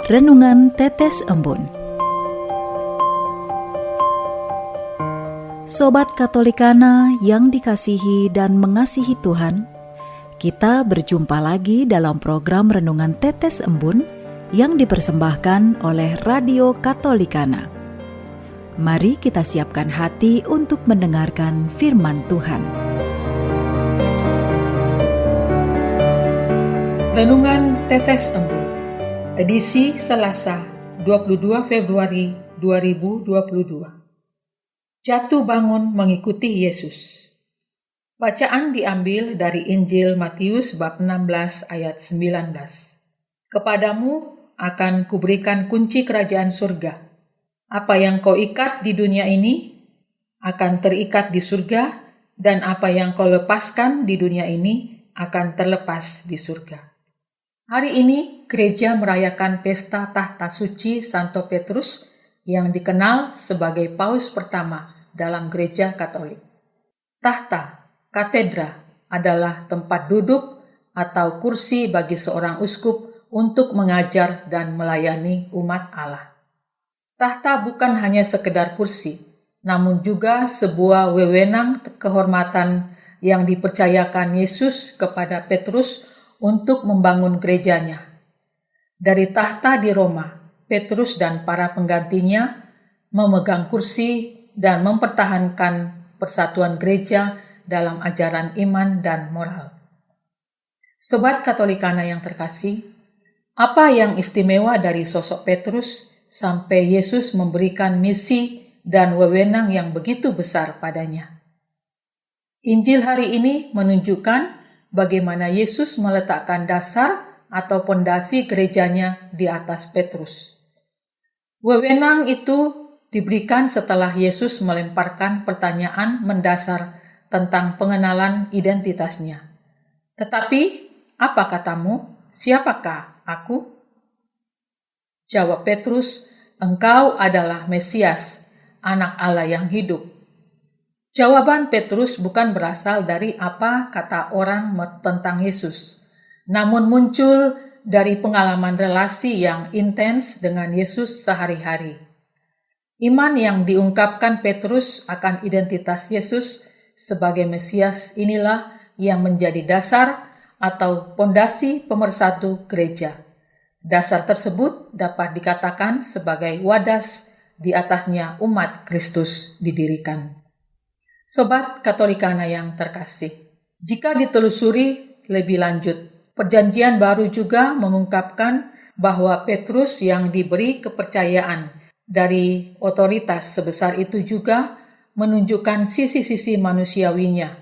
Renungan Tetes Embun. Sobat Katolikana yang dikasihi dan mengasihi Tuhan, kita berjumpa lagi dalam program Renungan Tetes Embun yang dipersembahkan oleh Radio Katolikana. Mari kita siapkan hati untuk mendengarkan firman Tuhan. Renungan Tetes Embun, edisi Selasa, 22 Februari 2022. Jatuh bangun mengikuti Yesus. Bacaan diambil dari Injil Matius bab 16 ayat 19. Kepadamu akan kuberikan kunci kerajaan surga. Apa yang kau ikat di dunia ini akan terikat di surga, dan apa yang kau lepaskan di dunia ini akan terlepas di surga. Hari ini gereja merayakan pesta tahta suci Santo Petrus yang dikenal sebagai Paus pertama dalam gereja Katolik. Tahta, katedra, adalah tempat duduk atau kursi bagi seorang uskup untuk mengajar dan melayani umat Allah. Tahta bukan hanya sekedar kursi, namun juga sebuah wewenang kehormatan yang dipercayakan Yesus kepada Petrus untuk membangun gerejanya. Dari tahta di Roma, Petrus dan para penggantinya memegang kursi dan mempertahankan persatuan gereja dalam ajaran iman dan moral. Sobat Katolikana yang terkasih, apa yang istimewa dari sosok Petrus sampai Yesus memberikan misi dan wewenang yang begitu besar padanya? Injil hari ini menunjukkan bagaimana Yesus meletakkan dasar atau pondasi gerejanya di atas Petrus. Wewenang itu diberikan setelah Yesus melemparkan pertanyaan mendasar tentang pengenalan identitasnya. Tetapi, apa katamu? Siapakah aku? Jawab Petrus, engkau adalah Mesias, Anak Allah yang hidup. Jawaban Petrus bukan berasal dari apa kata orang tentang Yesus, namun muncul dari pengalaman relasi yang intens dengan Yesus sehari-hari. Iman yang diungkapkan Petrus akan identitas Yesus sebagai Mesias inilah yang menjadi dasar atau pondasi pemersatu gereja. Dasar tersebut dapat dikatakan sebagai wadas di atasnya umat Kristus didirikan. Sobat Katolikana yang terkasih, jika ditelusuri lebih lanjut, Perjanjian Baru juga mengungkapkan bahwa Petrus yang diberi kepercayaan dari otoritas sebesar itu juga menunjukkan sisi-sisi manusiawinya.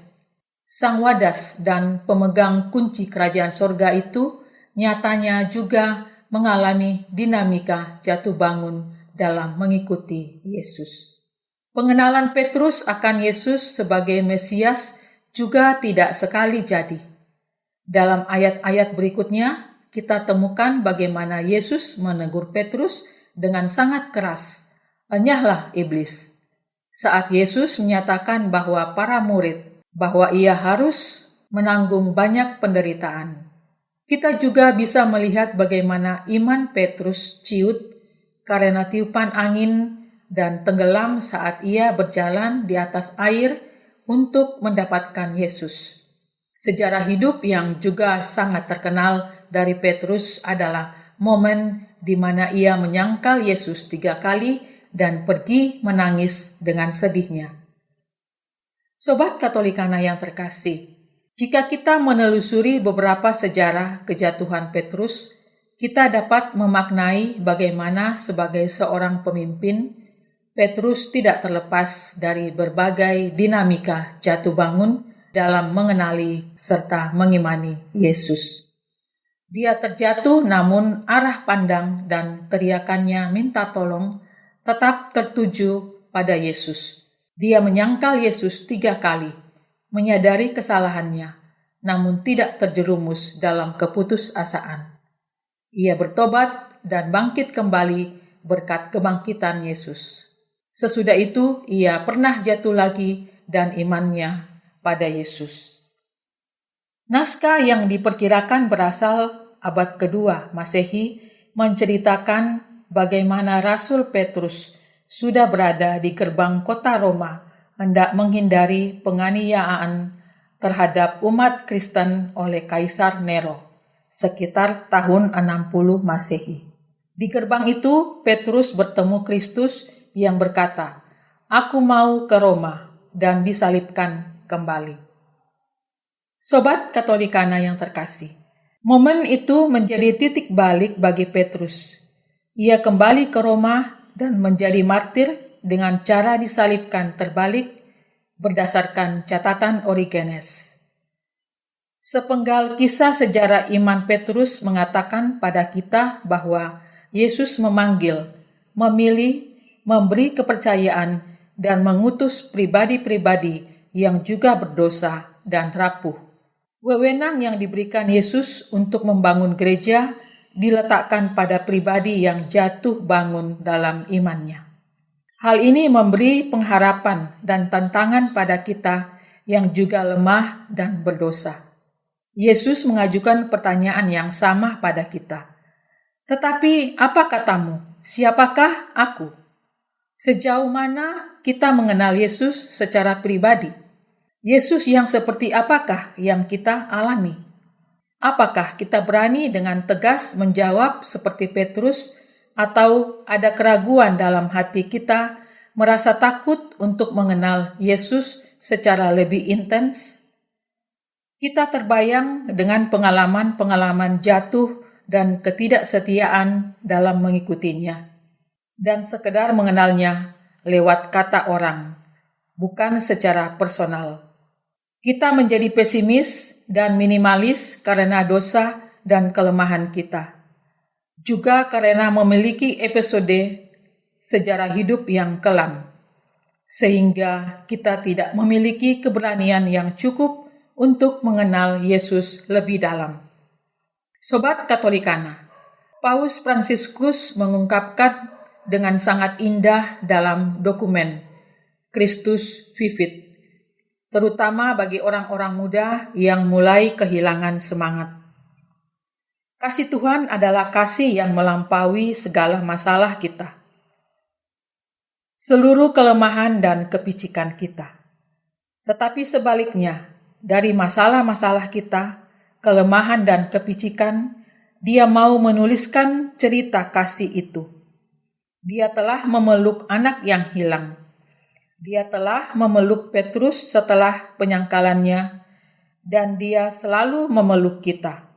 Sang wadas dan pemegang kunci kerajaan sorga itu nyatanya juga mengalami dinamika jatuh bangun dalam mengikuti Yesus. Pengenalan Petrus akan Yesus sebagai Mesias juga tidak sekali jadi. Dalam ayat-ayat berikutnya, kita temukan bagaimana Yesus menegur Petrus dengan sangat keras. Enyahlah iblis. Saat Yesus menyatakan bahwa para murid, bahwa ia harus menanggung banyak penderitaan. Kita juga bisa melihat bagaimana iman Petrus ciut karena tiupan angin dan tenggelam saat ia berjalan di atas air untuk mendapatkan Yesus. Sejarah hidup yang juga sangat terkenal dari Petrus adalah momen di mana ia menyangkal Yesus 3 kali dan pergi menangis dengan sedihnya. Sobat Katolikana yang terkasih, jika kita menelusuri beberapa sejarah kejatuhan Petrus, kita dapat memaknai bagaimana sebagai seorang pemimpin, Petrus tidak terlepas dari berbagai dinamika jatuh bangun dalam mengenali serta mengimani Yesus. Dia terjatuh namun arah pandang dan teriakannya minta tolong tetap tertuju pada Yesus. Dia menyangkal Yesus 3 kali, menyadari kesalahannya, namun tidak terjerumus dalam keputusasaan. Ia bertobat dan bangkit kembali berkat kebangkitan Yesus. Sesudah itu, ia pernah jatuh lagi dan imannya pada Yesus. Naskah yang diperkirakan berasal abad kedua Masehi menceritakan bagaimana Rasul Petrus sudah berada di gerbang kota Roma hendak menghindari penganiayaan terhadap umat Kristen oleh Kaisar Nero sekitar tahun 60 Masehi. Di gerbang itu Petrus bertemu Kristus yang berkata, "Aku mau ke Roma," dan disalibkan kembali. Sobat Katolikana yang terkasih, momen itu menjadi titik balik bagi Petrus. Ia kembali ke Roma dan menjadi martir dengan cara disalibkan terbalik berdasarkan catatan Origenes. Sepenggal kisah sejarah iman Petrus mengatakan pada kita bahwa Yesus memanggil, memilih, memberi kepercayaan, dan mengutus pribadi-pribadi yang juga berdosa dan rapuh. Wewenang yang diberikan Yesus untuk membangun gereja diletakkan pada pribadi yang jatuh bangun dalam imannya. Hal ini memberi pengharapan dan tantangan pada kita yang juga lemah dan berdosa. Yesus mengajukan pertanyaan yang sama pada kita. Tetapi apa katamu? Siapakah aku? Sejauh mana kita mengenal Yesus secara pribadi? Yesus yang seperti apakah yang kita alami? Apakah kita berani dengan tegas menjawab seperti Petrus, atau ada keraguan dalam hati kita, merasa takut untuk mengenal Yesus secara lebih intens? Kita terbayang dengan pengalaman-pengalaman jatuh dan ketidaksetiaan dalam mengikutinya, dan sekedar mengenalnya lewat kata orang, bukan secara personal. Kita menjadi pesimis dan minimalis karena dosa dan kelemahan kita. Juga karena memiliki episode sejarah hidup yang kelam, sehingga kita tidak memiliki keberanian yang cukup untuk mengenal Yesus lebih dalam. Sobat Katolikana, Paus Fransiskus mengungkapkan dengan sangat indah dalam dokumen Christus Vivit, terutama bagi orang-orang muda yang mulai kehilangan semangat. Kasih Tuhan adalah kasih yang melampaui segala masalah kita, seluruh kelemahan dan kepicikan kita. Tetapi sebaliknya, dari masalah-masalah kita, kelemahan dan kepicikan, Dia mau menuliskan cerita kasih itu. Dia telah memeluk anak yang hilang. Dia telah memeluk Petrus setelah penyangkalannya, dan Dia selalu memeluk kita.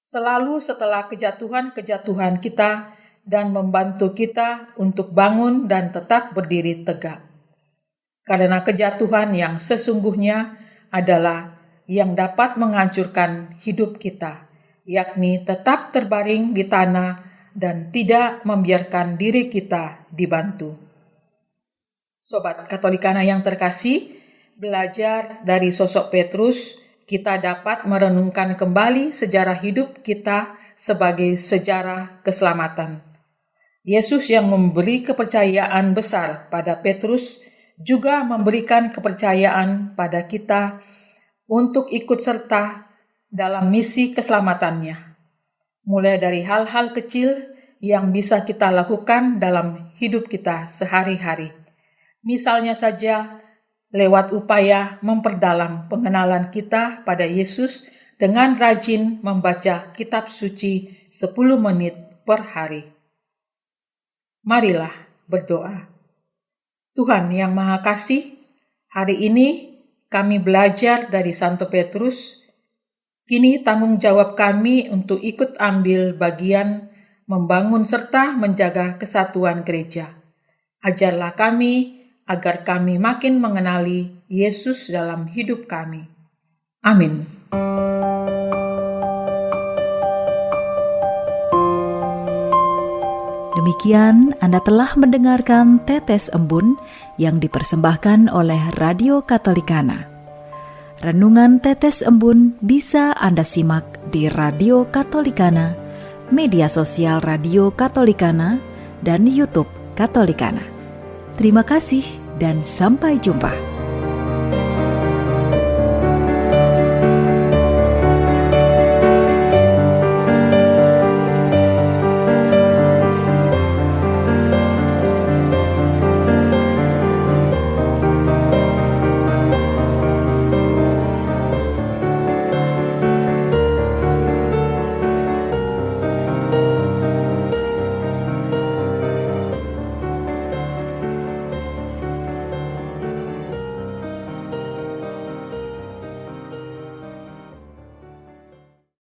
Selalu setelah kejatuhan-kejatuhan kita, dan membantu kita untuk bangun dan tetap berdiri tegak. Karena kejatuhan yang sesungguhnya adalah yang dapat menghancurkan hidup kita, yakni tetap terbaring di tanah dan tidak membiarkan diri kita dibantu. Sobat Katolikana yang terkasih, belajar dari sosok Petrus, kita dapat merenungkan kembali sejarah hidup kita sebagai sejarah keselamatan. Yesus yang memberi kepercayaan besar pada Petrus juga memberikan kepercayaan pada kita untuk ikut serta dalam misi keselamatannya. Mulai dari hal-hal kecil yang bisa kita lakukan dalam hidup kita sehari-hari. Misalnya saja, lewat upaya memperdalam pengenalan kita pada Yesus dengan rajin membaca kitab suci 10 menit per hari. Marilah berdoa. Tuhan yang Maha Kasih, hari ini kami belajar dari Santo Petrus. Kini tanggung jawab kami untuk ikut ambil bagian membangun serta menjaga kesatuan gereja. Ajarlah kami agar kami makin mengenali Yesus dalam hidup kami. Amin. Demikian Anda telah mendengarkan Tetes Embun yang dipersembahkan oleh Radio Katolikana. Renungan Tetes Embun bisa Anda simak di Radio Katolikana, media sosial Radio Katolikana, dan YouTube Katolikana. Terima kasih dan sampai jumpa.